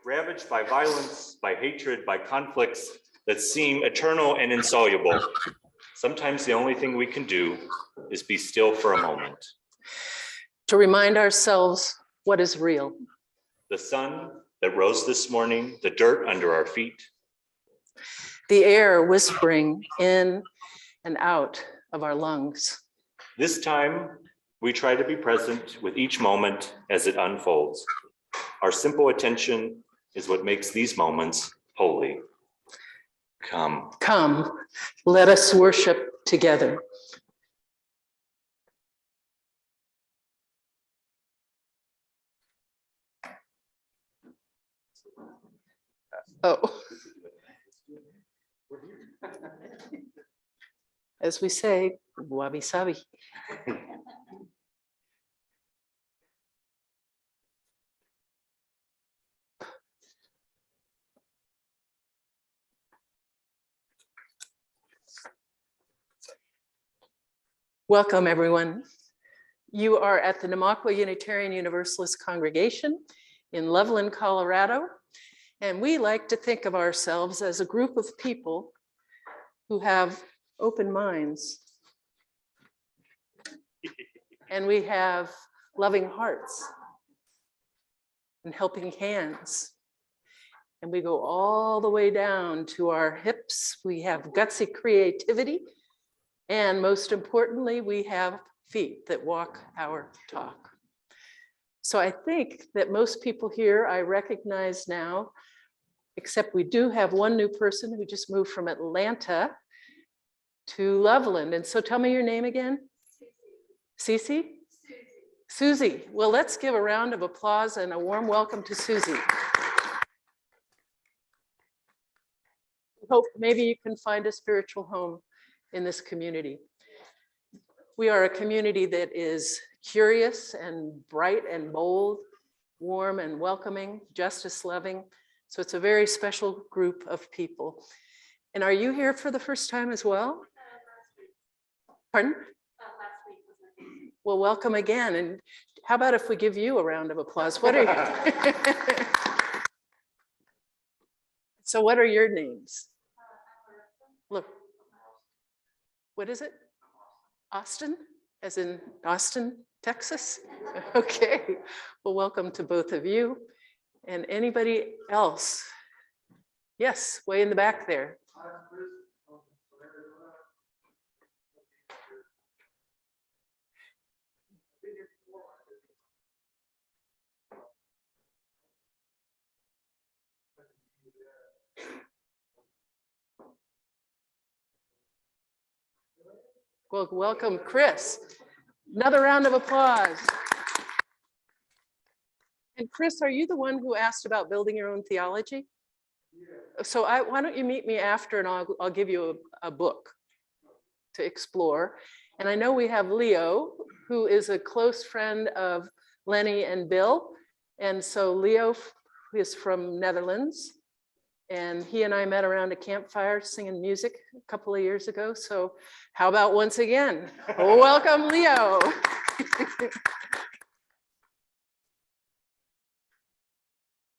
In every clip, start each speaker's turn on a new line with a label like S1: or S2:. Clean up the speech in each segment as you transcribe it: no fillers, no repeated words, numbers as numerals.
S1: ravaged by violence, by hatred, by conflicts that seem eternal and insoluble. Sometimes the only thing we can do is be still for a moment.
S2: To remind ourselves what is real.
S1: The sun that rose this morning, the dirt under our feet.
S2: The air whispering in and out of our lungs.
S1: This time, we try to be present with each moment as it unfolds. Our simple attention is what makes these moments holy. Come.
S2: Come, let us worship together. Oh. As we say, wabi sabi. Welcome, everyone. You are at the Namaqua Unitarian Universalist Congregation in Loveland, Colorado, and we like to think of ourselves as a group of people who have open minds, and we have loving hearts and helping hands, and we go all the way down to our hips. We have gutsy creativity. And most importantly, we have feet that walk our talk. So I think that most people here I recognize now, except we do have one new person who just moved from Atlanta to Loveland. And so tell me your name again. Cece? Susie. Well, let's give a round of applause and a warm welcome to Susie. I hope maybe you can find a spiritual home in this community. We are a community that is curious and bright and bold, warm and welcoming, justice loving. So it's a very special group of people. And are you here for the first time as well? Pardon? Well, welcome again. And how about if we give you a round of applause? What are you? So what are your names? Look. What is it? Austin, as in Austin, Texas? Okay, well, welcome to both of you. And anybody else? Yes, way in the back there. Well, welcome, Chris. Another round of applause. And Chris, are you the one who asked about building your own theology? Yeah. So why don't you meet me after and I'll give you a book to explore. And I know we have Leo, who is a close friend of Lenny and Bill. And so Leo is from Netherlands. And he and I met around a campfire singing music a couple of years ago. So how about once again, welcome Leo.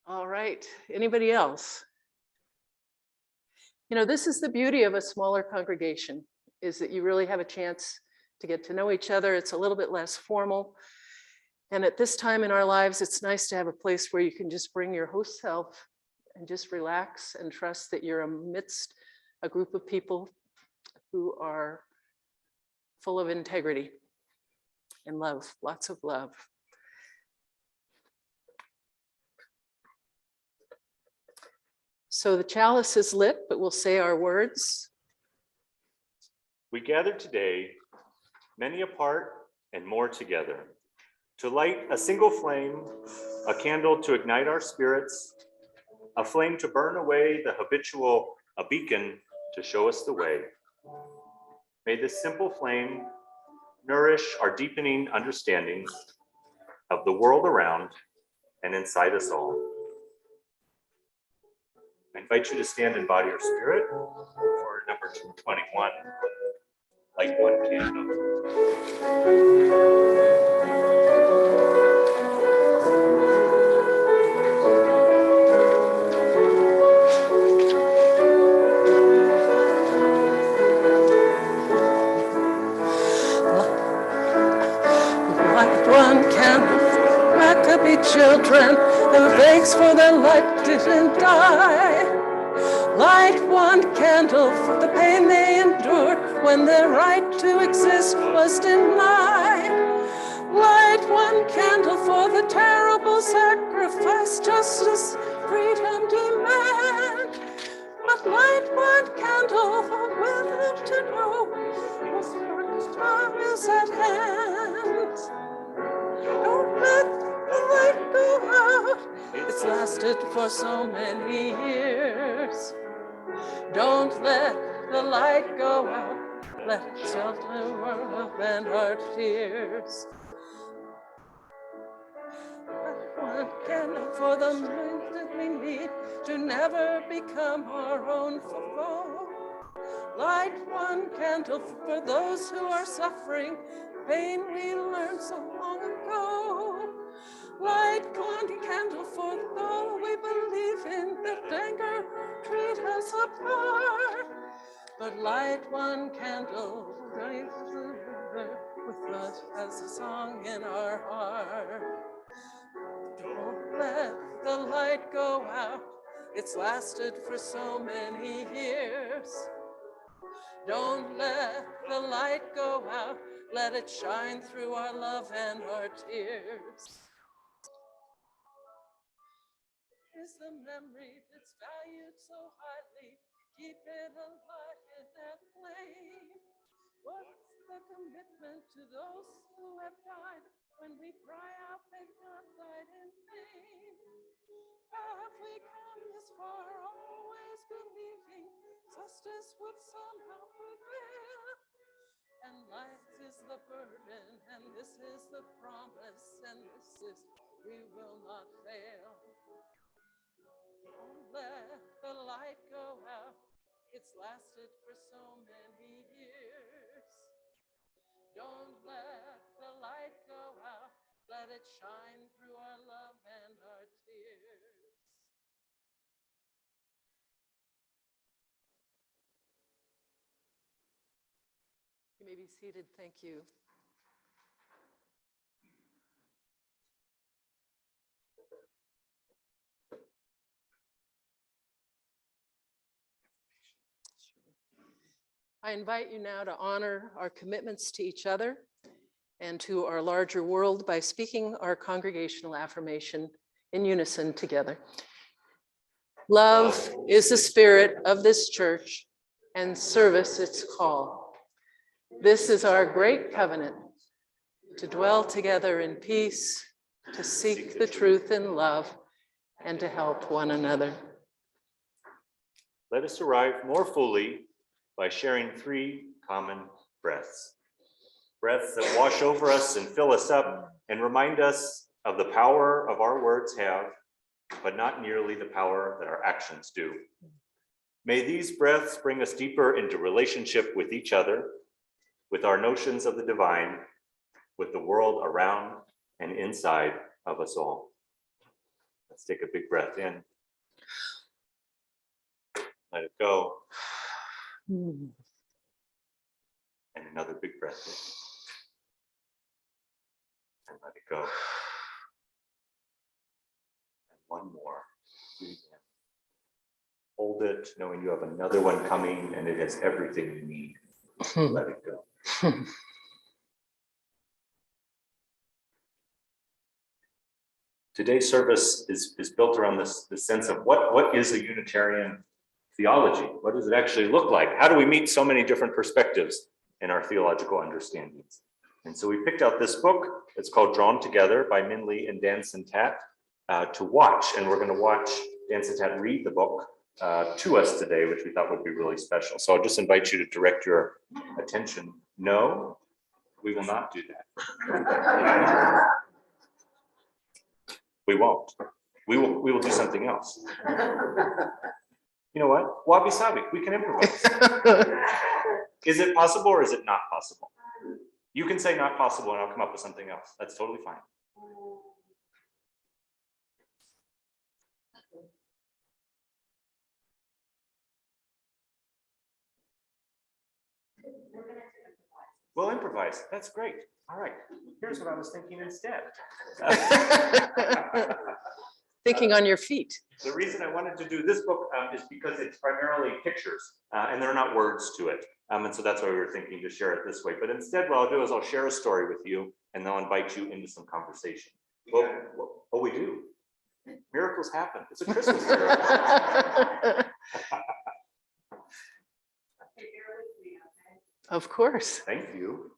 S2: All right, anybody else? You know, this is the beauty of a smaller congregation, is that you really have a chance to get to know each other. It's a little bit less formal. And at this time in our lives, it's nice to have a place where you can just bring your host self and just relax and trust that you're amidst a group of people who are full of integrity and love, lots of love. So the chalice is lit, but we'll say our words.
S1: We gather today, many apart and more together, to light a single flame, a candle to ignite our spirits, a flame to burn away the habitual, a beacon to show us the way. May this simple flame nourish our deepening understanding of the world around and inside us all. I invite you to stand in body or spirit for number 221, light one candle.
S2: children who begs for their light didn't die. Light one candle for the pain they endured when their right to exist was denied. Light one candle for the terrible sacrifice justice, freedom demand. But light one candle for wisdom to know whose time is at hand. Don't let the light go out. It's lasted for so many years. Don't let the light go out. Let it shelter our love and our tears. One candle for the minds that we need to never become our own foe. Light one candle for those who are suffering pain we learned so long ago. Light one candle for all we believe in that anger treat us apart. But light one candle with love as a song in our heart. Don't let the light go out. It's lasted for so many years. Don't let the light go out. Let it shine through our love and our tears. Is the memory that's valued so highly. Keep it alive in that flame. What's the commitment to those who have died when we cry out they've not died in vain? Have we come this far always believing justice would somehow prevail? And life is the burden, and this is the promise, and this is we will not fail. Don't let the light go out. It's lasted for so many years. Don't let the light go out. Let it shine through our love and our tears. You may be seated. Thank you. I invite you now to honor our commitments to each other and to our larger world by speaking our congregational affirmation in unison together. Love is the spirit of this church and service its call. This is our great covenant, to dwell together in peace, to seek the truth in love, and to help one another.
S1: Let us arrive more fully by sharing 3 common breaths. Breaths that wash over us and fill us up and remind us of the power of our words have, but not nearly the power that our actions do. May these breaths bring us deeper into relationship with each other, with our notions of the divine, with the world around and inside of us all. Let's take a big breath in. Let it go. And another big breath in. And let it go. And one more. Breathe in. Hold it, knowing you have another one coming and it has everything you need. Let it go. Today's service is built around this sense of what is a Unitarian theology? What does it actually look like? How do we meet so many different perspectives in our theological understandings? And so we picked out this book. It's called Drawn Together by Min Lee and Dan Sintat to watch. And we're going to watch Dan Sintat read the book to us today, which we thought would be really special. So I'll just invite you to direct your attention. No, we will not do that. We won't. We will do something else. You know what? Wabi sabi, we can improvise. Is it possible or is it not possible? You can say not possible and I'll come up with something else. That's totally fine. We'll improvise. That's great. All right. Here's what I was thinking instead.
S2: Thinking on your feet.
S1: The reason I wanted to do this book is because it's primarily pictures and there are not words to it. And so that's why we were thinking to share it this way. But instead, what I'll do is I'll share a story with you and I'll invite you into some conversation. Well, oh, we do. Miracles happen. It's a Christmas miracle.
S2: Of course.
S1: Thank you.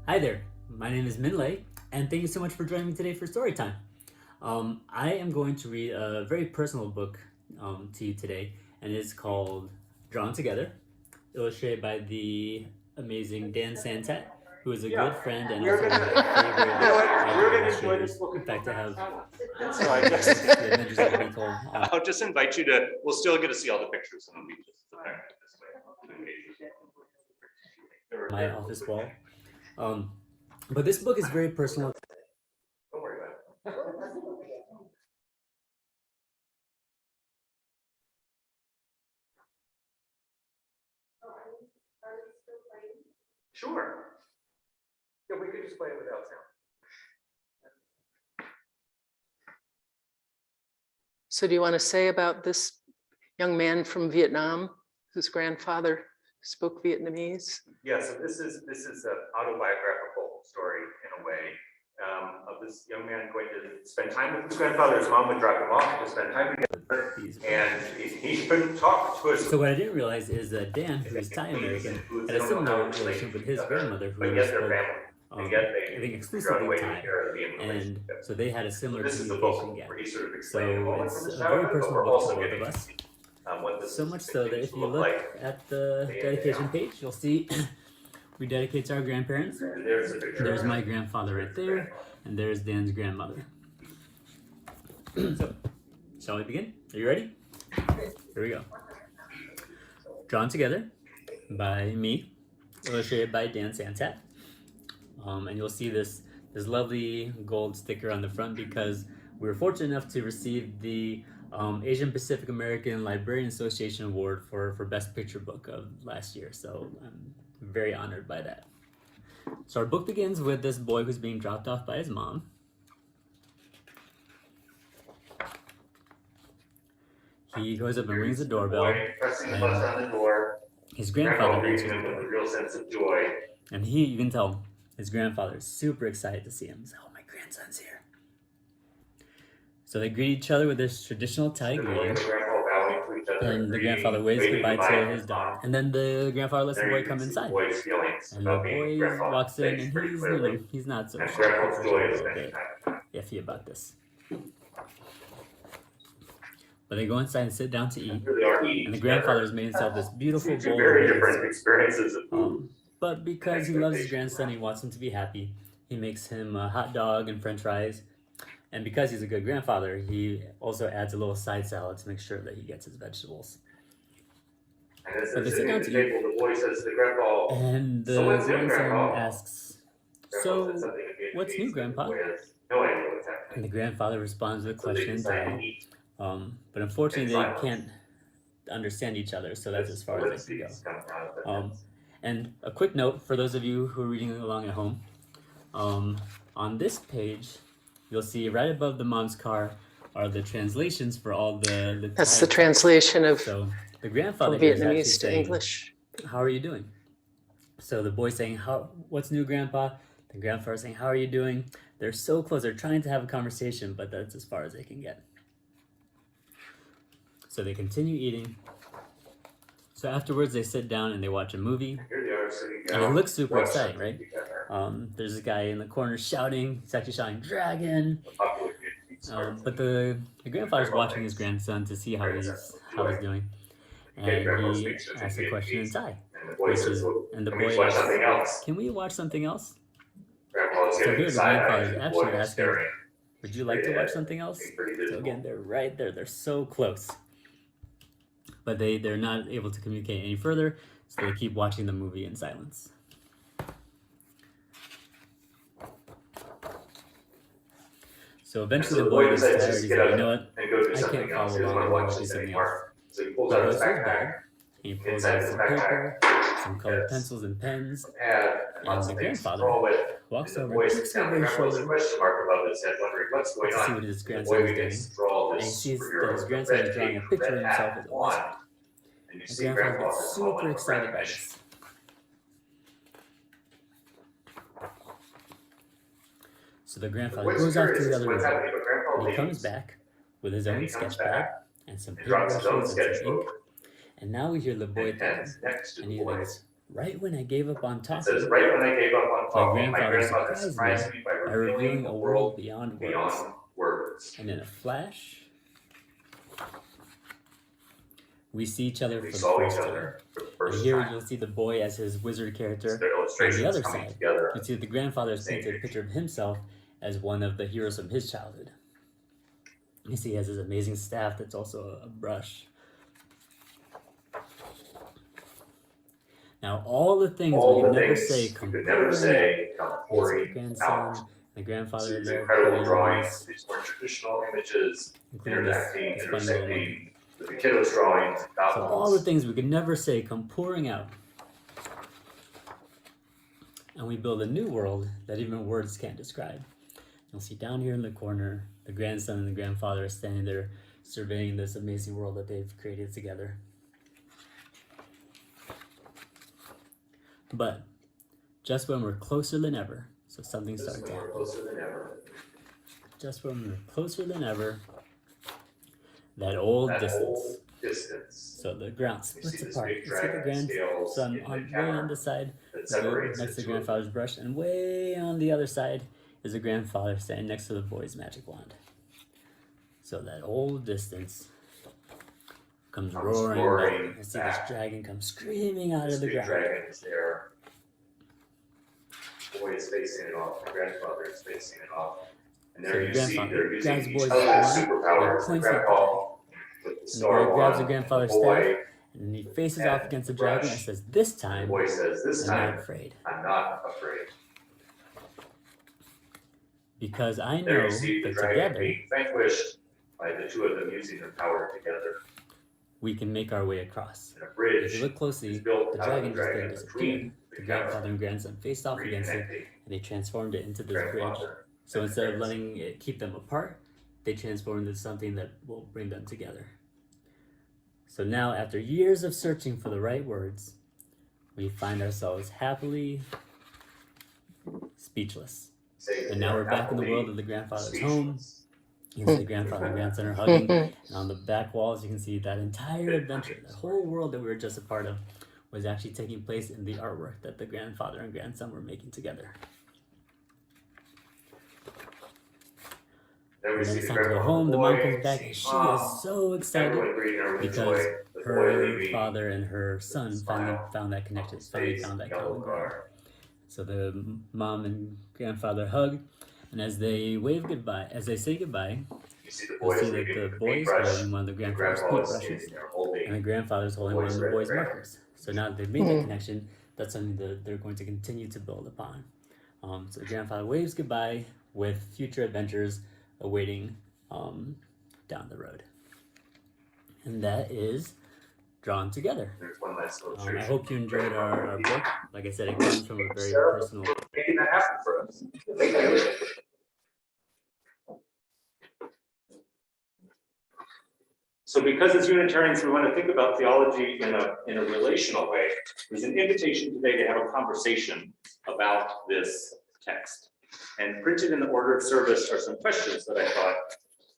S3: Hi there, my name is Minlay, and thank you so much for joining me today for story time. I am going to read a very personal book to you today, and it's called Drawn Together, illustrated by the amazing Dan Santat, who is a good friend and also one of my favorite illustrators. In fact, I have
S1: So I guess
S3: the Adventures of Be Told.
S1: I'll just invite you to, we'll still get to see all the pictures and it'll be just the back this way.
S3: My office wall. But this book is very personal.
S1: Don't worry about it. Sure. Yeah, we could just play it without sound.
S2: So do you want to say about this young man from Vietnam whose grandfather spoke Vietnamese?
S1: Yeah, so this is an autobiographical story in a way of this young man going to spend time with his grandfather. His mom would drop him off to spend time together, and he couldn't talk to his.
S3: So what I didn't realize is that Dan, who is Thai American, had a similar relationship with his grandmother, who spoke, I think, exclusively Thai, and so they had a similar communication gap. So it's a very personal book to both of us. So much so that if you look at the dedication page, you'll see we dedicate to our grandparents. There's my grandfather right there, and there's Dan's grandmother. So, shall we begin? Are you ready? Here we go. Drawn Together by me, illustrated by Dan Santat. And you'll see this lovely gold sticker on the front because we were fortunate enough to receive the Asian Pacific American Librarian Association Award for Best Picture Book of last year. So I'm very honored by that. So our book begins with this boy who's being dropped off by his mom. He goes up and rings the doorbell. His grandfather answers the door.
S1: Real sense of joy.
S3: And you can tell his grandfather is super excited to see him. He's like, oh, my grandson's here. So they greet each other with this traditional Thai greeting. And the grandfather waves goodbye to his daughter. And then the grandfather lets the boy come inside. And the boy walks in and he's not so sure. He's a little bit iffy about this. But they go inside and sit down to eat. And the grandfather has made himself this beautiful bowl.
S1: Very different experiences of food.
S3: But because he loves his grandson, he wants him to be happy. He makes him a hot dog and french fries. And because he's a good grandfather, he also adds a little side salad to make sure that he gets his vegetables. But they sit down to eat, and the grandson asks, so what's new, Grandpa? And the grandfather responds with a question in Thai. But unfortunately, they can't understand each other, so that's as far as they can go. And a quick note for those of you who are reading along at home, on this page, you'll see right above the mom's car are the translations for all the
S2: That's the translation of
S3: so the grandfather
S2: from
S3: here is actually
S2: Vietnamese to
S3: saying,
S2: English.
S3: how are you doing? So the boy's saying, what's new, Grandpa? The grandfather's saying, how are you doing? They're so close. They're trying to have a conversation, but that's as far as they can get. So they continue eating. So afterwards, they sit down and they watch a movie. And it looks super exciting, right? There's a guy in the corner shouting. He's actually shouting, "Dragon!" But the grandfather's watching his grandson to see how he's doing. And he asks a question in Thai, and the boy asks, "Can we watch something else?" So here the grandfather is actually asking, "Would you like to watch something else?" So again, they're right there. They're so close. but they're not able to communicate any further, so they keep watching the movie in silence. So eventually the boy gets tired. He's like, you know what? I can't follow along. I want to do something else.
S1: So he pulls
S3: He
S1: out his
S3: goes to his
S1: backpack,
S3: bag, and he pulls
S1: inside
S3: out
S1: his
S3: some
S1: backpack,
S3: paper, some colored
S1: yes,
S3: pencils and pens,
S1: a pad, and
S3: and
S1: lots
S3: the
S1: of things to
S3: grandfather
S1: draw with.
S3: walks
S1: And the
S3: over,
S1: boy
S3: looks
S1: sits down,
S3: over
S1: the
S3: his
S1: grandma puts a
S3: shoulder
S1: question mark above his head, wondering what's going
S3: to see
S1: on.
S3: what his
S1: The boy
S3: grandson is
S1: begins
S3: doing,
S1: to draw
S3: and he
S1: this
S3: sees that
S1: superhero
S3: his
S1: with a
S3: grandson
S1: red
S3: is drawing a
S1: cape,
S3: picture
S1: red
S3: of
S1: hat,
S3: himself as a
S1: wand.
S3: wizard.
S1: And you
S3: The
S1: see
S3: grandfather
S1: grandfather's
S3: gets
S1: moment
S3: super
S1: of
S3: excited by
S1: recognition.
S3: this. So the grandfather
S1: What's
S3: goes off to
S1: curious
S3: the
S1: is
S3: other
S1: what's
S3: room,
S1: happening, but grandpa
S3: and he comes
S1: leaves
S3: back with his
S1: and
S3: own
S1: he comes
S3: sketch pad
S1: back
S3: and some
S1: and
S3: paper
S1: drops his own
S3: brushes and some ink.
S1: sketchbook
S3: And now we hear the boy
S1: and
S3: thinking,
S1: pens next to
S3: and
S1: the
S3: he
S1: boy.
S3: thinks, right when I gave up on
S1: It
S3: talking,
S1: says, right when I gave up on
S3: my
S1: talking, my
S3: grandfather
S1: grandfather
S3: surprised
S1: surprised
S3: me
S1: me by revealing a world
S3: beyond words.
S1: beyond words.
S3: And in a flash, we see each other
S1: We
S3: for the
S1: saw each
S3: first time.
S1: other for the
S3: And
S1: first
S3: here
S1: time.
S3: you'll see the boy as his wizard character.
S1: Their
S3: On the
S1: illustrations
S3: other
S1: coming
S3: side,
S1: together.
S3: you see the grandfather has
S1: Same
S3: painted a picture of himself as one of the heroes from his childhood. You see he has this amazing staff that's also a brush. Now all the things
S1: All
S3: we
S1: the
S3: could never
S1: things
S3: say
S1: you
S3: come
S1: could never
S3: pouring
S1: say come
S3: out. The
S1: pouring
S3: grandson,
S1: out.
S3: the grandfather
S1: These
S3: there,
S1: incredible
S3: playing
S1: drawings,
S3: with,
S1: these more traditional images,
S3: including this
S1: interacting,
S3: funny little monkey.
S1: intersecting with the kiddos' drawings,
S3: So all the
S1: goblins.
S3: things we could never say come pouring out. And we build a new world that even words can't describe. You'll see down here in the corner, the grandson and the grandfather are standing there surveying this amazing world that they've created together. But just when we're closer than ever, so something starts to happen.
S1: Closer than ever.
S3: Just when we're closer than ever, that old distance. So the ground splits apart. You see the grandson way on the side, next to the grandfather's brush, and way on the other side is the grandfather standing next to the boy's magic wand. So that old distance comes roaring back. I see this dragon come screaming out of the ground.
S1: Dragon is there. The boy is facing it off. The grandfather is facing it off. And there you see they're using each other's superpowers. The grandpa with the star
S3: boy grabs the
S1: wand,
S3: grandfather's
S1: the boy,
S3: staff, and he faces off against the dragon and says, "This time,
S1: the boy says, "This
S3: I'm
S1: time,
S3: not afraid,
S1: I'm not afraid."
S3: because I know
S1: There you see the
S3: that
S1: dragon
S3: together
S1: being vanquished by the two of them using their power together.
S3: we can make our way across."
S1: And a bridge
S3: If you look closely,
S1: is built
S3: the
S1: out of
S3: dragon
S1: the
S3: just
S1: dragon
S3: didn't disappear.
S1: between
S3: The grandfather and grandson faced off against it,
S1: reconnecting
S3: and they transformed it into this bridge.
S1: grandfather.
S3: So
S1: and
S3: instead of
S1: grandson.
S3: letting it keep them apart, they transformed it into something that will bring them together. So now, after years of searching for the right words, we find ourselves happily speechless. And now we're back in the world of the grandfather's home. You can see the grandfather and grandson are hugging, and on the back walls you can see that entire adventure, that whole world that we were just a part of, was actually taking place in the artwork that the grandfather and grandson were making together.
S1: Then
S3: And then it's time to go home. The mom comes back and she is so excited because her father and her son finally found that connection, finally found that common ground. So the mom and grandfather hug, and as they wave goodbye, as they say goodbye,
S1: You see the
S3: you'll
S1: boy
S3: see
S1: is
S3: that
S1: leaving
S3: the
S1: the
S3: boy is
S1: paintbrush.
S3: holding one of the
S1: The
S3: grandfather's
S1: grandpa is
S3: paintbrushes,
S1: standing there holding.
S3: and the grandfather's holding one of the
S1: red
S3: boy's
S1: crayon.
S3: markers. So now that they've made that connection, that's something that they're going to continue to build upon. So the grandfather waves goodbye with future adventures awaiting down the road. And that is Drawn Together.
S1: There's one last
S3: I
S1: illustration.
S3: hope you enjoyed our book. Like I said, it comes from a very personal.
S1: Making that happen for us. Thank you. So because as Unitarians, we want to think about theology in a relational way, there's an invitation today to have a conversation about this text. And printed in the order of service are some questions that I thought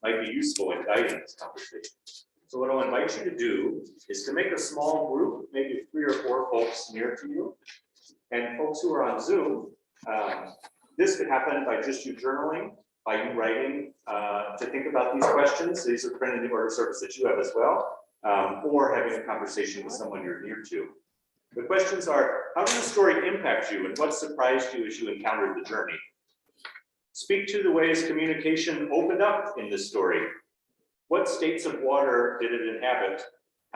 S1: might be useful in guiding this conversation. So what I'll invite you to do is to make a small group, maybe 3 or 4 folks near to you. And folks who are on Zoom, this could happen by just you journaling, by you writing to think about these questions. These are printed in the order of service that you have as well, or having a conversation with someone you're near to. The questions are, how did the story impact you and what surprised you as you encountered the journey? Speak to the ways communication opened up in this story. What states of water did it inhabit?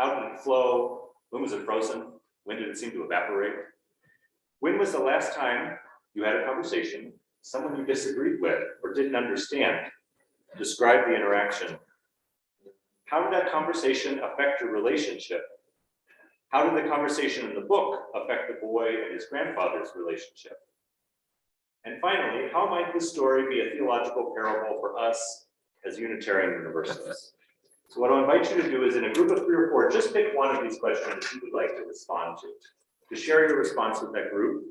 S1: How did it flow? When was it frozen? When did it seem to evaporate? When was the last time you had a conversation, someone you disagreed with or didn't understand? Describe the interaction. How did that conversation affect your relationship? How did the conversation in the book affect the boy and his grandfather's relationship? And finally, how might this story be a theological parable for us as Unitarian Universalists? So what I'll invite you to do is, in a group of 3 or 4, just pick one of these questions you would like to respond to share your response with that group,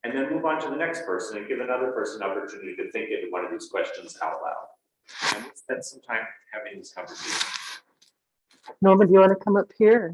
S1: and then move on to the next person and give another person an opportunity to think into one of these questions out loud. And we'll spend some time having this conversation.
S2: Norma, do you want to come up here?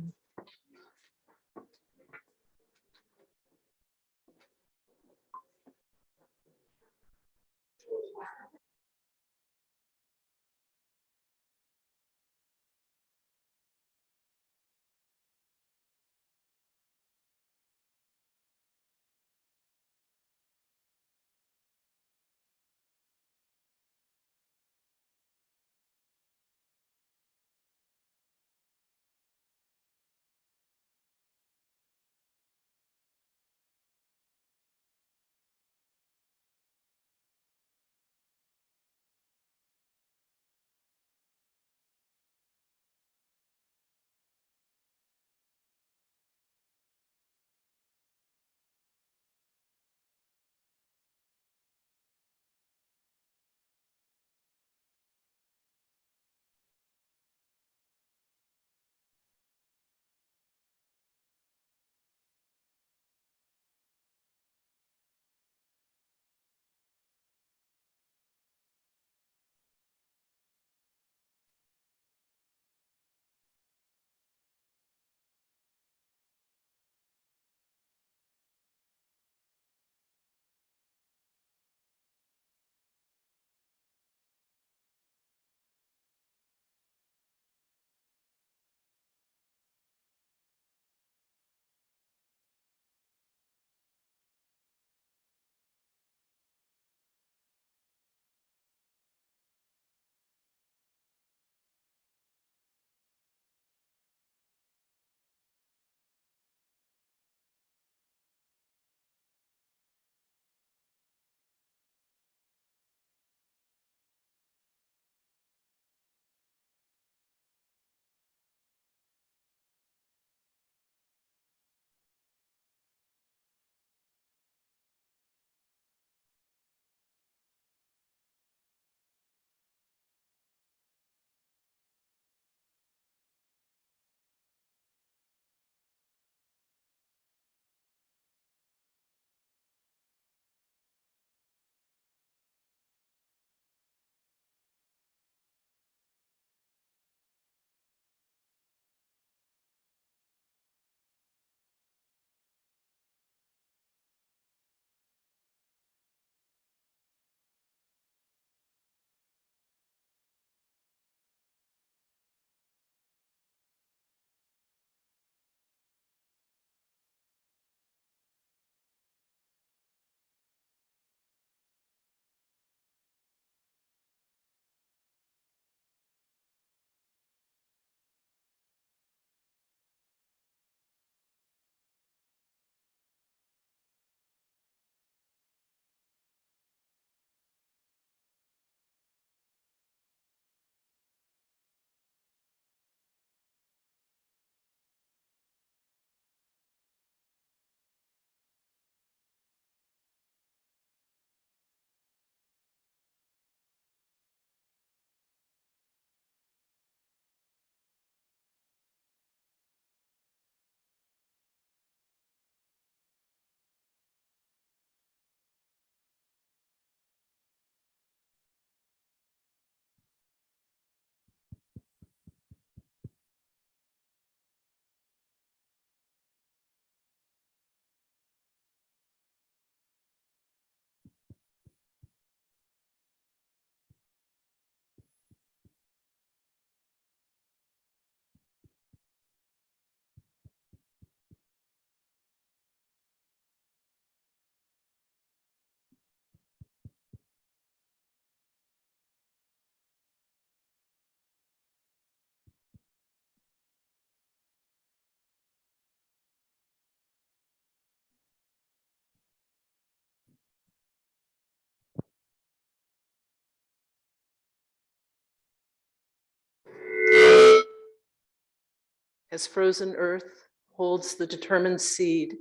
S2: as frozen earth holds the determined seed,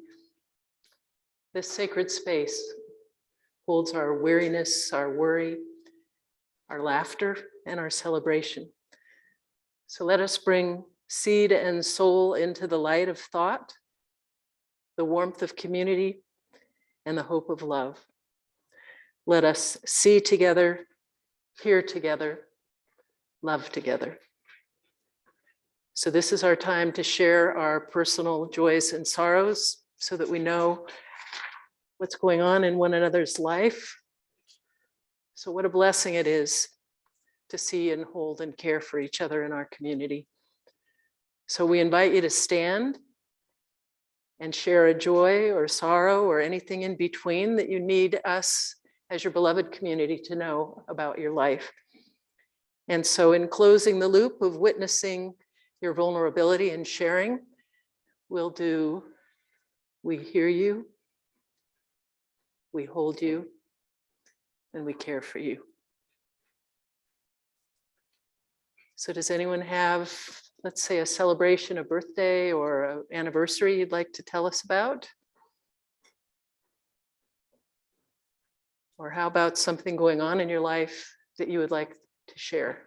S2: this sacred space holds our weariness, our worry, our laughter, and our celebration. So let us bring seed and soul into the light of thought, the warmth of community, and the hope of love. Let us see together, hear together, love together. So this is our time to share our personal joys and sorrows so that we know what's going on in one another's life. So what a blessing it is to see and hold and care for each other in our community. So we invite you to stand and share a joy or sorrow or anything in between that you need us as your beloved community to know about your life. And so in closing the loop of witnessing your vulnerability and sharing, we'll do, we hear you, we hold you, and we care for you. So does anyone have, let's say, a celebration, a birthday, or an anniversary you'd like to tell us about? Or how about something going on in your life that you would like to share?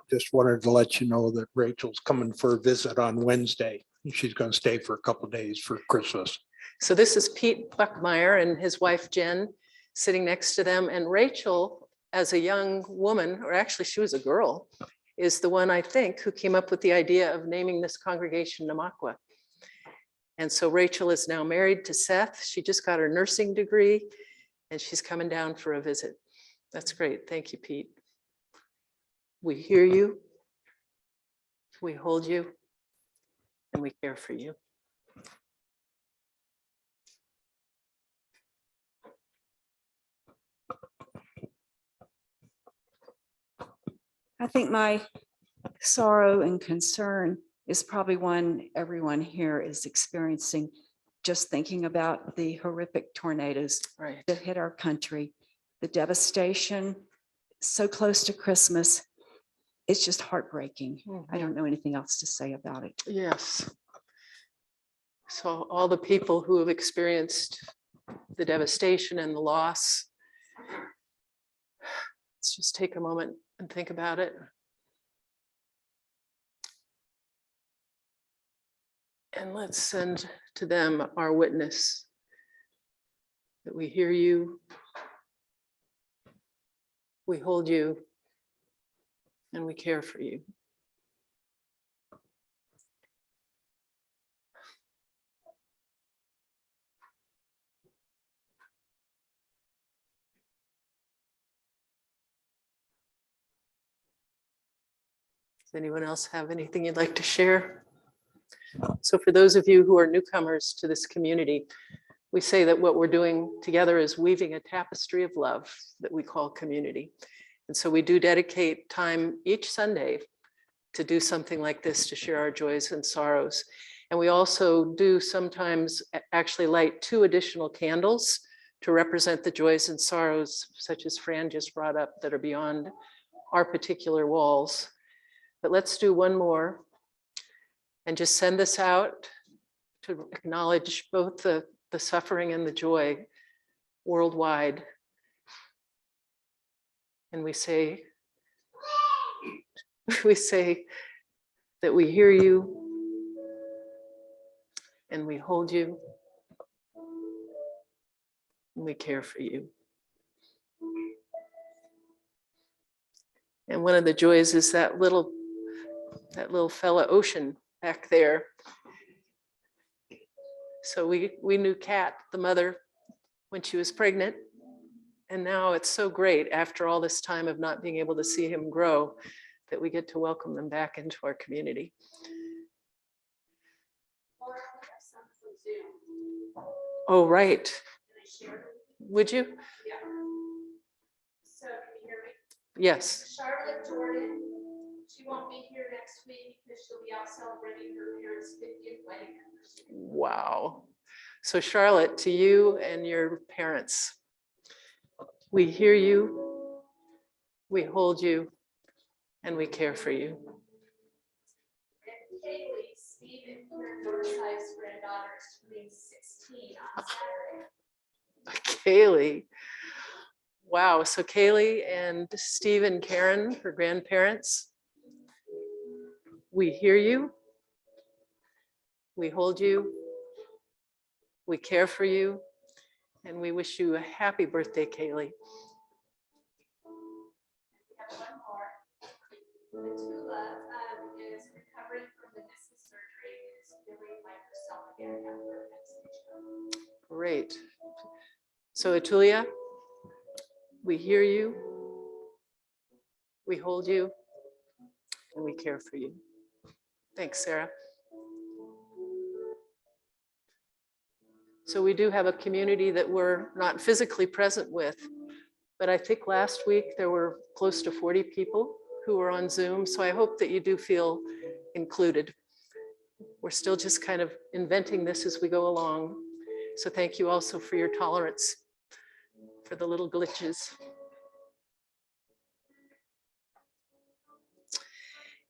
S4: Just wanted to let you know that Rachel's coming for a visit on Wednesday. She's going to stay for a couple of days for Christmas.
S2: So this is Pete Buckmeyer and his wife Jen sitting next to them. And Rachel, as a young woman, or actually she was a girl, is the one I think who came up with the idea of naming this congregation Namakwa. And so Rachel is now married to Seth. She just got her nursing degree and she's coming down for a visit. That's great. Thank you, Pete. We hear you, we hold you, and we care for you.
S5: I think my sorrow and concern is probably one everyone here is experiencing, just thinking about the horrific tornadoes
S2: Right.
S5: that hit our country, the devastation so close to Christmas. It's just heartbreaking. I don't know anything else to say about it.
S2: Yes. So all the people who have experienced the devastation and the loss, let's just take a moment and think about it. And let's send to them our witness that we hear you, we hold you, and we care for you. Does anyone else have anything you'd like to share? So for those of you who are newcomers to this community, we say that what we're doing together is weaving a tapestry of love that we call community. And so we do dedicate time each Sunday to do something like this, to share our joys and sorrows. And we also do sometimes actually light 2 additional candles to represent the joys and sorrows, such as Fran just brought up, that are beyond our particular walls. But let's do one more and just send this out to acknowledge both the suffering and the joy worldwide. And we say that we hear you and we hold you and we care for you. And one of the joys is that little fella Ocean back there. So we knew Kat, the mother, when she was pregnant. And now it's so great after all this time of not being able to see him grow that we get to welcome them back into our community. Oh, right. Would you?
S6: Yeah. So can you hear me?
S2: Yes.
S6: Charlotte Jordan, she won't be here next week because she'll be out celebrating her parents' 50th wedding anniversary.
S2: Wow. So Charlotte, to you and your parents, we hear you, we hold you, and we care for you.
S6: Karen Dorsey's granddaughter is turning 16 on Saturday.
S2: Kaylee. Wow, so Kaylee and Steve and Karen, her grandparents, we hear you. We hold you. We care for you. And we wish you a happy birthday, Kaylee.
S6: We have one more. Matula is recovering from the disc surgery and is feeling like herself again after her next.
S2: Great. So Atulia, we hear you, we hold you, and we care for you. Thanks, Sarah. So we do have a community that we're not physically present with, but I think last week there were close to 40 people who were on Zoom. So I hope that you do feel included. We're still just kind of inventing this as we go along. So thank you also for your tolerance for the little glitches.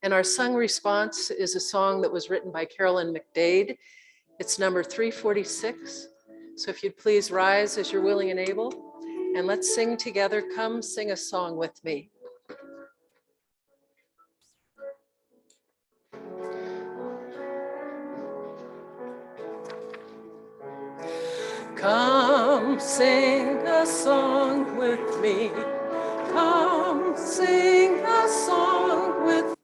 S2: And our sung response is a song that was written by Carolyn McDade. It's number 346. So if you'd please rise as you're willing and able, and let's sing together. Come sing a song with me. Come sing a song with me. Come sing a song with me.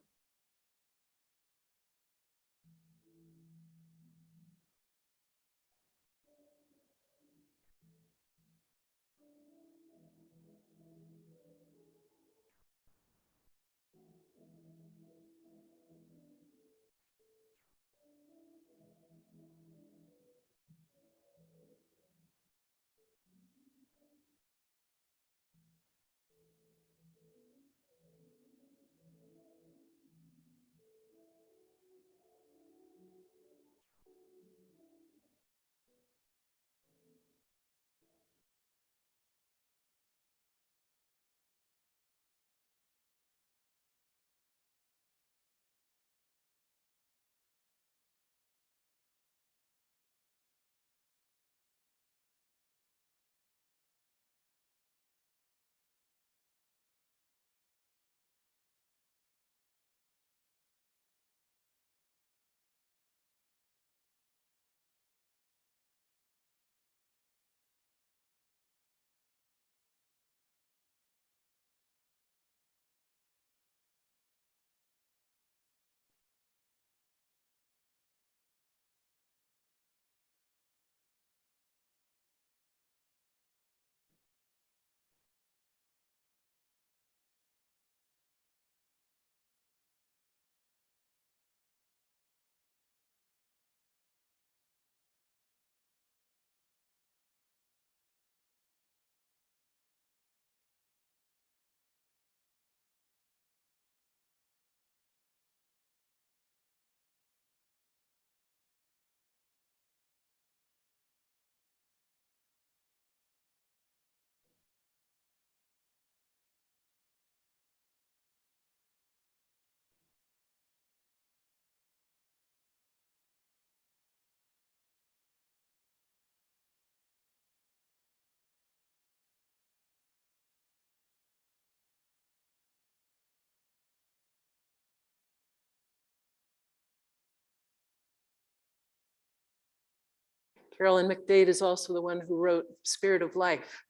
S2: Carolyn McDade is also the one who wrote Spirit of Life.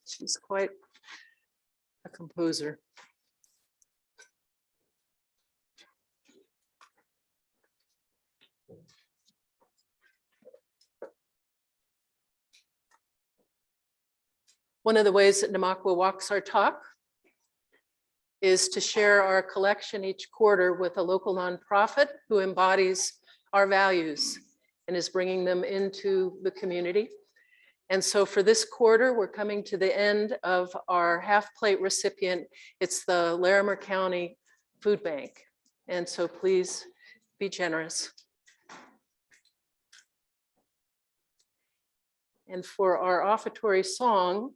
S2: She's quite a composer. One of the ways that Namakwa walks our talk is to share our collection each quarter with a local nonprofit who embodies our values and is bringing them into the community. And so for this quarter, we're coming to the end of our half plate recipient. It's the Larimer County Food Bank. And so please be generous. And for our offertory song,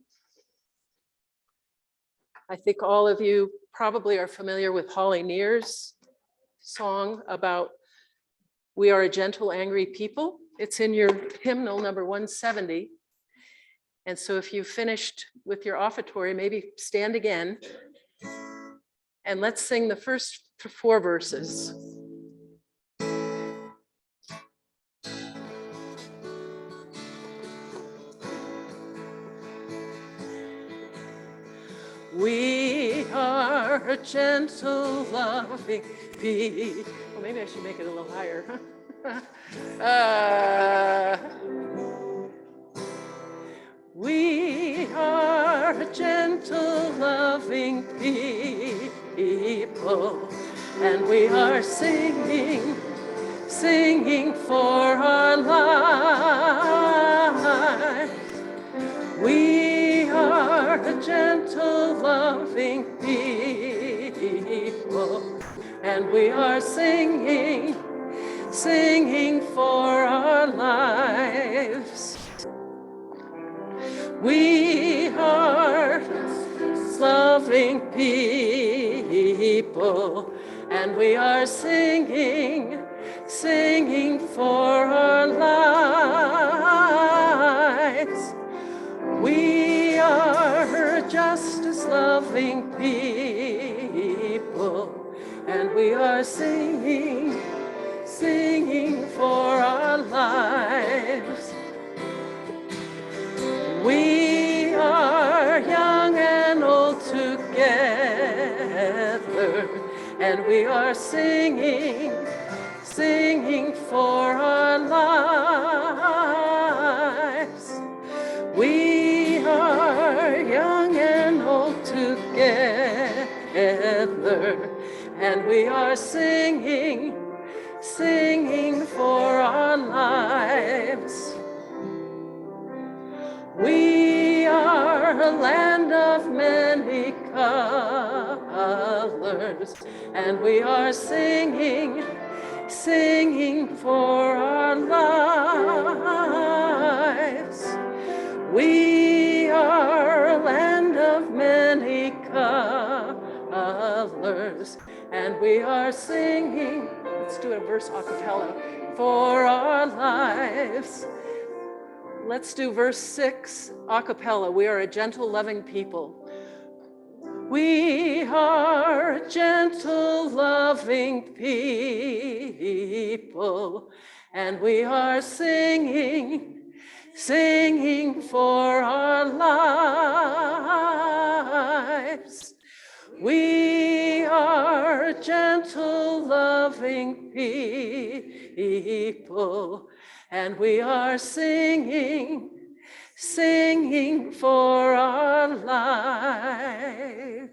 S2: I think all of you probably are familiar with Holly Neer's song about We are a gentle, angry people. It's in your hymnal number 170. And so if you've finished with your offertory, maybe stand again. And let's sing the first 4 verses. We are a gentle, loving people. Well, maybe I should make it a little higher. We are a gentle, loving people, and we are singing for our lives. We are a gentle, loving people, and we are singing for our lives. We are loving people, and we are singing for our lives. We are just as loving people, and we are singing for our lives. We are young and old together, and we are singing for our lives. We are young and old together, and we are singing for our lives. We are a land of many colors, and we are singing for our lives. We are a land of many colors, and we are singing, let's do a verse a cappella, for our lives. Let's do verse 6 a cappella. We are a gentle, loving people. We are gentle, loving people, and we are singing for our lives. We are gentle, loving people, and we are singing for our lives.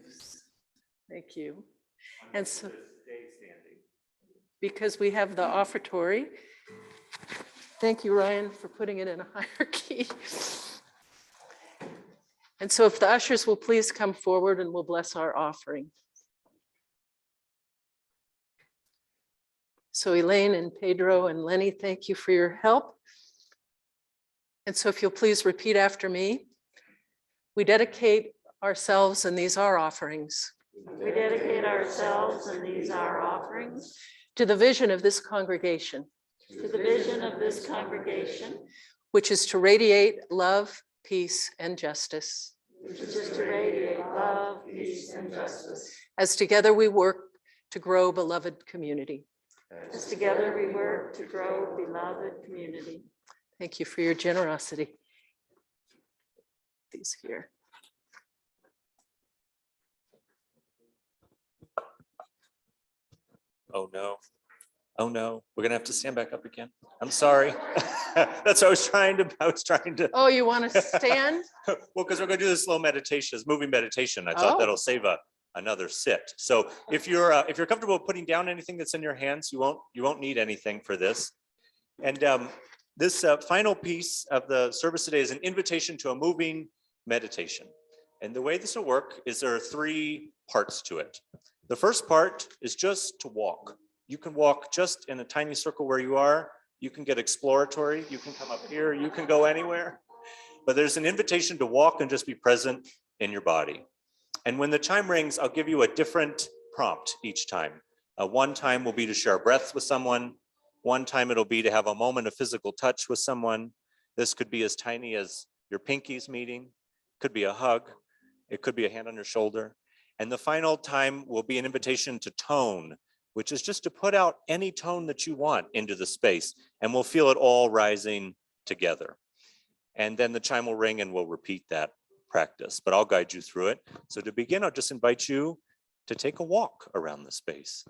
S2: Thank you. And so, because we have the offertory, thank you, Ryan, for putting it in a higher key. And so if the ushers will please come forward and we'll bless our offering. So Elaine and Pedro and Lenny, thank you for your help. And so if you'll please repeat after me. We dedicate ourselves, and these are offerings.
S7: We dedicate ourselves, and these are offerings,
S2: to the vision of this congregation,
S7: to the vision of this congregation,
S2: which is to radiate love, peace, and justice.
S7: which is to radiate love, peace, and justice.
S2: As together we work to grow beloved community.
S7: As together we work to grow beloved community.
S2: Thank you for your generosity. These here.
S1: Oh, no. Oh, no. We're going to have to stand back up again. I'm sorry. That's what I was trying to.
S2: Oh, you want to stand?
S1: Well, because we're going to do this slow meditation, this moving meditation. I thought
S2: Oh.
S1: that'll save another sit. So if you're comfortable putting down anything that's in your hands, you won't need anything for this. And this final piece of the service today is an invitation to a moving meditation. And the way this will work is there are 3 parts to it. The first part is just to walk. You can walk just in a tiny circle where you are. You can get exploratory. You can come up here. You can go anywhere. But there's an invitation to walk and just be present in your body. And when the chime rings, I'll give you a different prompt each time. One time will be to share a breath with someone. One time it'll be to have a moment of physical touch with someone. This could be as tiny as your pinkies meeting, could be a hug, it could be a hand on your shoulder. And the final time will be an invitation to tone, which is just to put out any tone that you want into the space, and we'll feel it all rising together. And then the chime will ring and we'll repeat that practice, but I'll guide you through it. So to begin, I'll just invite you to take a walk around the space.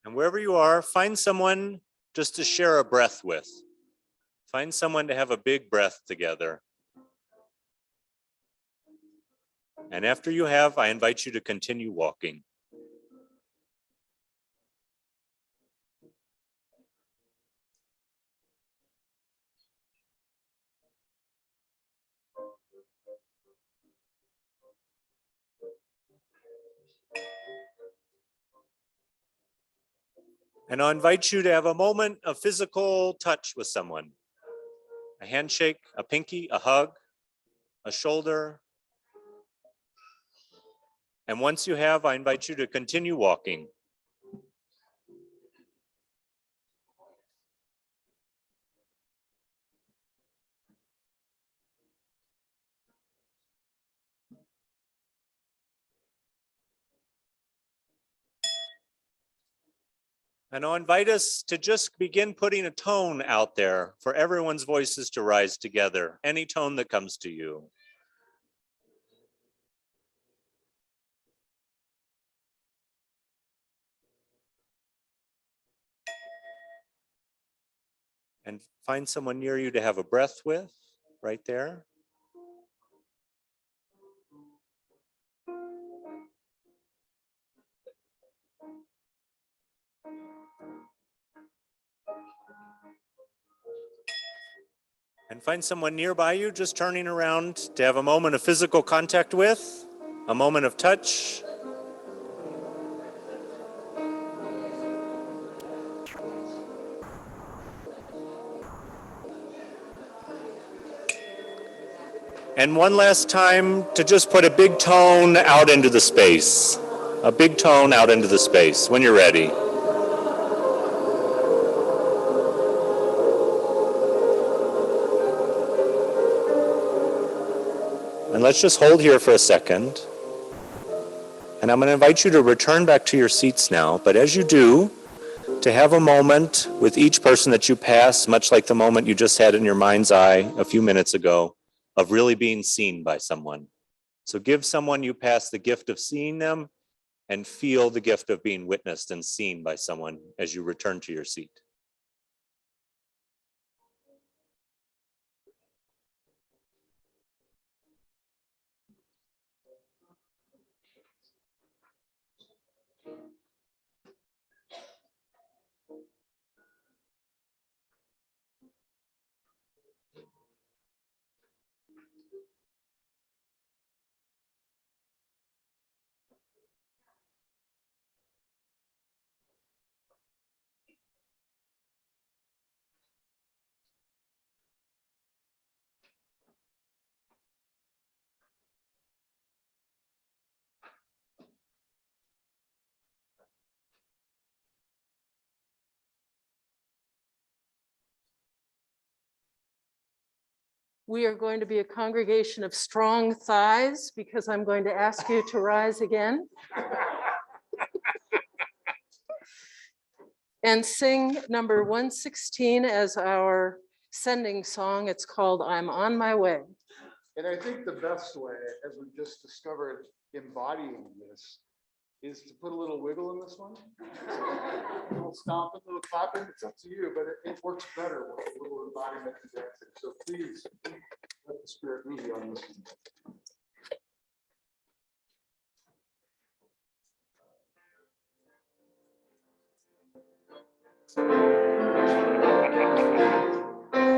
S1: And wherever you are, find someone just to share a breath with. Find someone to have a big breath together. And after you have, I invite you to continue walking. And I'll invite you to have a moment of physical touch with someone. A handshake, a pinky, a hug, a shoulder. And once you have, I invite you to continue walking. And I'll invite us to just begin putting a tone out there for everyone's voices to rise together, any tone that comes to you. And find someone near you to have a breath with, right there. And find someone nearby you, just turning around to have a moment of physical contact with, a moment of touch. And one last time to just put a big tone out into the space. A big tone out into the space when you're ready. And let's just hold here for a second. And I'm going to invite you to return back to your seats now. But as you do, to have a moment with each person that you pass, much like the moment you just had in your mind's eye a few minutes ago, of really being seen by someone. So give someone you pass the gift of seeing them and feel the gift of being witnessed and seen by someone as you return to your seat.
S2: We are going to be a congregation of strong thighs because I'm going to ask you to rise again. And sing number 116 as our sending song. It's called I'm on My Way.
S8: And I think the best way, as we just discovered, embodying this, is to put a little wiggle in this one. A little stomping, a little clapping, it's up to you, but it works better with a little embodiment and dancing. So please let the spirit move you on this one.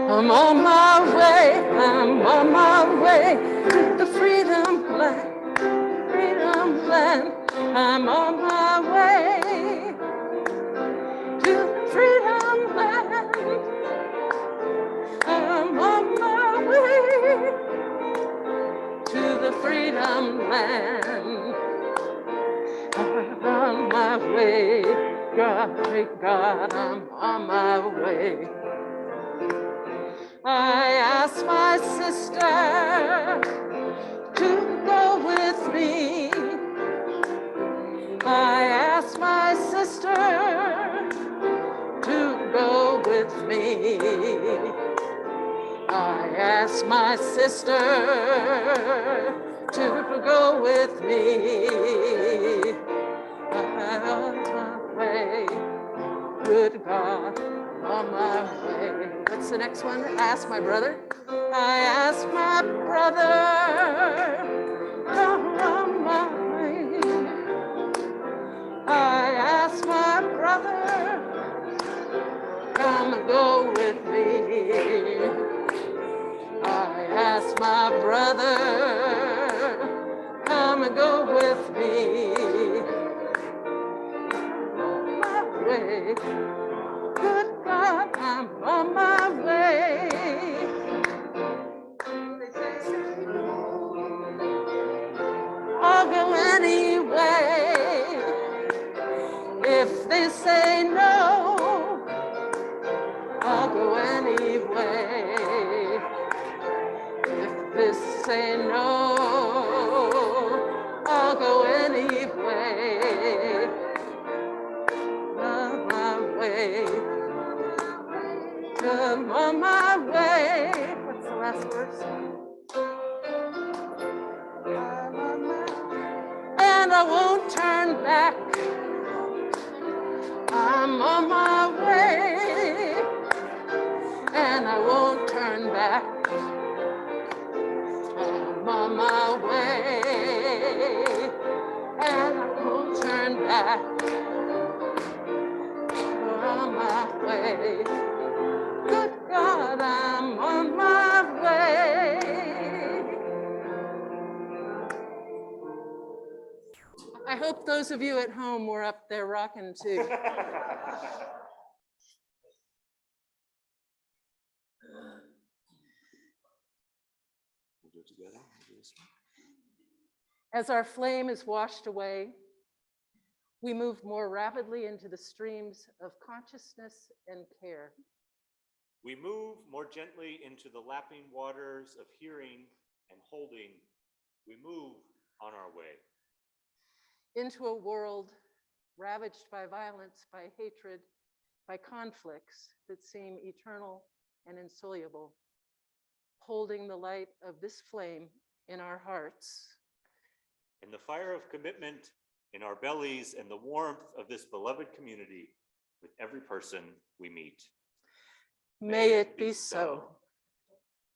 S2: I'm I'm on my way, I'm on my way to the freedom land, freedom land. I'm on my way to freedom land. I'm on my way to the freedom land. I'm on my way, God, great God, I'm on my way. I asked my sister to go with me. I asked my sister to go with me. I asked my sister to go with me. I'm on my way, good God, I'm on my way. What's the next one? Ask my brother. I asked my brother, come on my way. I asked my brother, come and go with me. I asked my brother, come and go with me. My way, good God, I'm on my way. I'll go anyway. If they say no, I'll go anyway. If they say no, I'll go anyway. On my way. Come on my way. What's the last verse? And I won't turn back. I'm on my way, and I won't turn back. I'm on my way, and I won't turn back. I'm on my way. Good God, I'm on my way. I hope those of you at home were up there rocking too. As our flame is washed away, we move more rapidly into the streams of consciousness and care.
S1: We move more gently into the lapping waters of hearing and holding. We move on our way.
S2: Into a world ravaged by violence, by hatred, by conflicts that seem eternal and insoluble, holding the light of this flame in our hearts.
S1: In the fire of commitment in our bellies and the warmth of this beloved community with every person we meet.
S2: May it be so.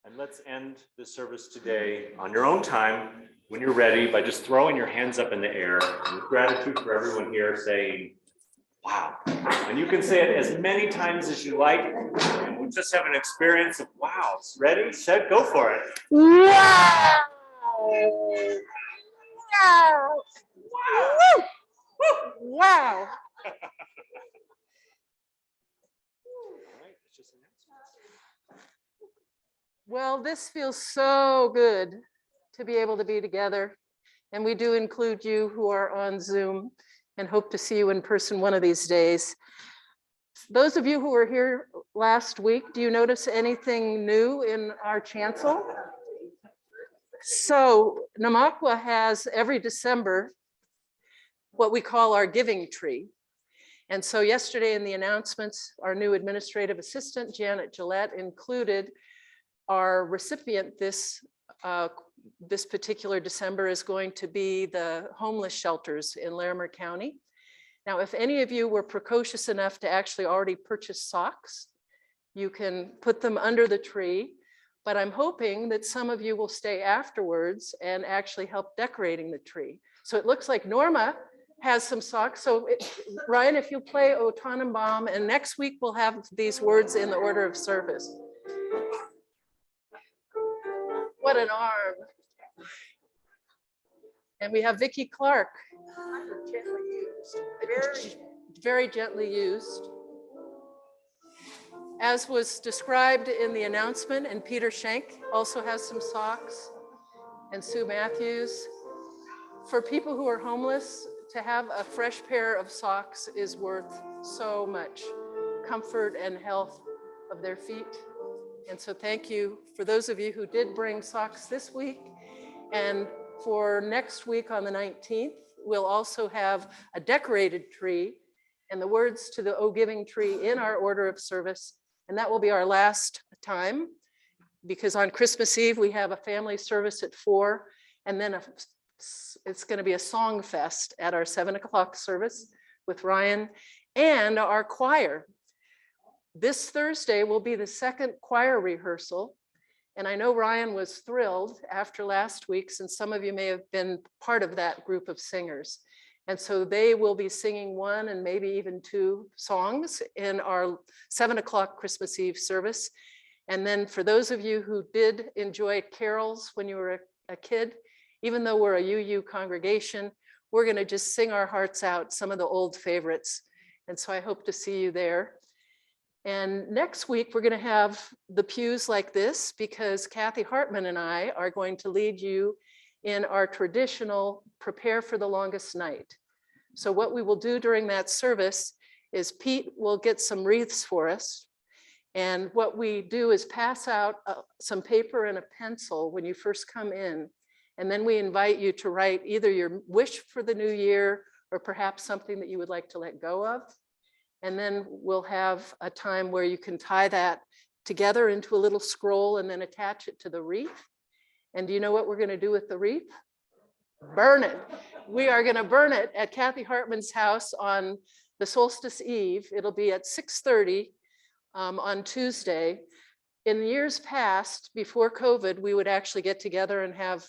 S1: And let's end the service today on your own time when you're ready by just throwing your hands up in the air with gratitude for everyone here saying, wow. And you can say it as many times as you like. And we'll just have an experience of wow. Ready, set, go for it.
S2: Wow! Wow! Wow! Wow!
S1: All right, it's just announcements.
S2: Well, this feels so good to be able to be together. And we do include you who are on Zoom and hope to see you in person one of these days. Those of you who were here last week, do you notice anything new in our chancel? So Namakwa has every December what we call our giving tree. And so yesterday in the announcements, our new administrative assistant, Janet Gillette, included our recipient this particular December is going to be the homeless shelters in Larimer County. Now, if any of you were precocious enough to actually already purchase socks, you can put them under the tree. But I'm hoping that some of you will stay afterwards and actually help decorating the tree. So it looks like Norma has some socks. So Ryan, if you play O Tannenbaum, and next week we'll have these words in the order of service. What an arm. And we have Vicki Clark. Very gently used. As was described in the announcement, and Peter Schenk also has some socks, and Sue Matthews. For people who are homeless, to have a fresh pair of socks is worth so much comfort and health of their feet. And so thank you for those of you who did bring socks this week. And for next week on the 19th, we'll also have a decorated tree and the words to the O Giving Tree in our order of service. And that will be our last time, because on Christmas Eve, we have a family service at 4, and then it's going to be a song fest at our 7 o'clock service with Ryan and our choir. This Thursday will be the second choir rehearsal. And I know Ryan was thrilled after last week's, and some of you may have been part of that group of singers. And so they will be singing 1 and maybe even 2 songs in our 7 o'clock Christmas Eve service. And then for those of you who did enjoy carols when you were a kid, even though we're a UU congregation, we're going to just sing our hearts out, some of the old favorites. And so I hope to see you there. And next week, we're going to have the pews like this, because Kathy Hartman and I are going to lead you in our traditional Prepare for the Longest Night. So what we will do during that service is Pete will get some wreaths for us. And what we do is pass out some paper and a pencil when you first come in. And then we invite you to write either your wish for the new year or perhaps something that you would like to let go of. And then we'll have a time where you can tie that together into a little scroll and then attach it to the wreath. And do you know what we're going to do with the wreath? Burn it. We are going to burn it at Kathy Hartman's house on the solstice eve. It'll be at 6:30 on Tuesday. In years past, before COVID, we would actually get together and have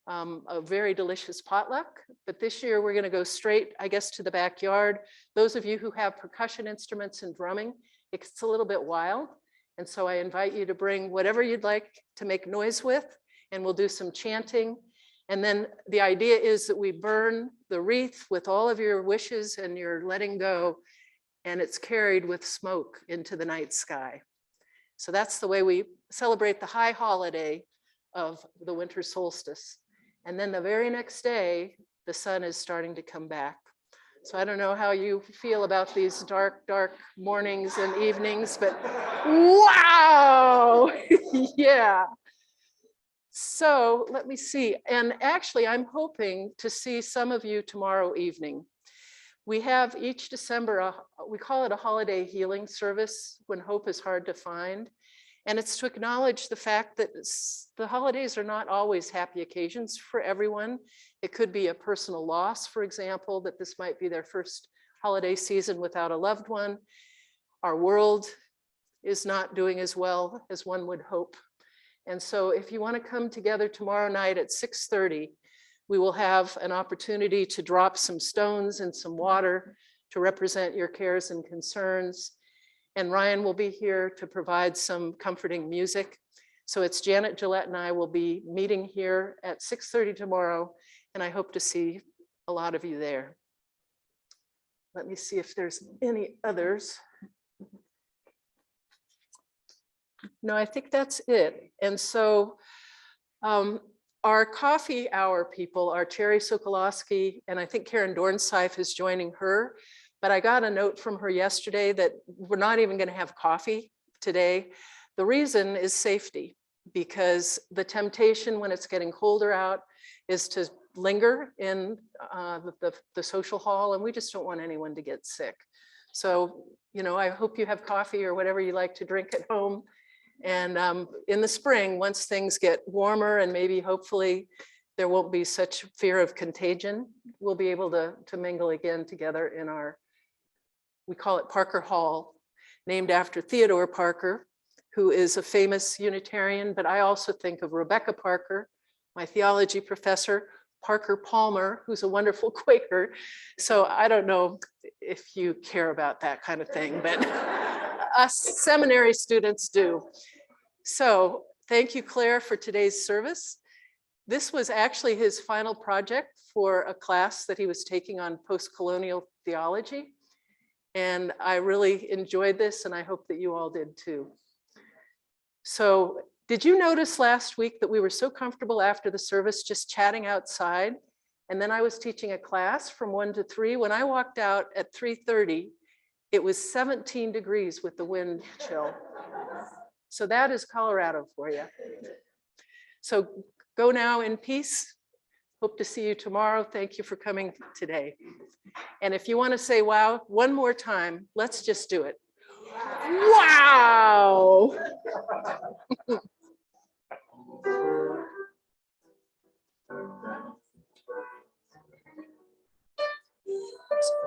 S2: a very delicious potluck. But this year we're going to go straight, I guess, to the backyard. Those of you who have percussion instruments and drumming, it's a little bit wild. And so I invite you to bring whatever you'd like to make noise with, and we'll do some chanting. And then the idea is that we burn the wreath with all of your wishes and your letting go, and it's carried with smoke into the night sky. So that's the way we celebrate the high holiday of the winter solstice. And then the very next day, the sun is starting to come back. So I don't know how you feel about these dark, dark mornings and evenings, but wow, yeah. So let me see. And actually, I'm hoping to see some of you tomorrow evening. We have each December, we call it a holiday healing service when hope is hard to find. And it's to acknowledge the fact that the holidays are not always happy occasions for everyone. It could be a personal loss, for example, that this might be their first holiday season without a loved one. Our world is not doing as well as one would hope. And so if you want to come together tomorrow night at 6:30, we will have an opportunity to drop some stones and some water to represent your cares and concerns. And Ryan will be here to provide some comforting music. So it's Janet Gillette and I will be meeting here at 6:30 tomorrow, and I hope to see a lot of you there. Let me see if there's any others. No, I think that's it. And so our coffee hour people are Cherry Sokolowski, and I think Karen Dornsife is joining her. But I got a note from her yesterday that we're not even going to have coffee today. The reason is safety, because the temptation when it's getting colder out is to linger in the social hall, and we just don't want anyone to get sick. So, you know, I hope you have coffee or whatever you like to drink at home. And in the spring, once things get warmer and maybe hopefully there won't be such fear of contagion, we'll be able to mingle again together in our, we call it Parker Hall, named after Theodore Parker, who is a famous Unitarian, but I also think of Rebecca Parker, my theology professor, Parker Palmer, who's a wonderful Quaker. So I don't know if you care about that kind of thing, but us seminary students do. So thank you, Claire, for today's service. This was actually his final project for a class that he was taking on post-colonial theology. And I really enjoyed this, and I hope that you all did too. So did you notice last week that we were so comfortable after the service just chatting outside? And then I was teaching a class from 1 to 3. When I walked out at 3:30, it was 17 degrees with the wind chill. So that is Colorado for you. So go now in peace. Hope to see you tomorrow. Thank you for coming today. And if you want to say wow one more time, let's just do it. Wow.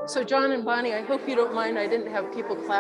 S2: So John and Bonnie, I hope you don't mind, I didn't have people clap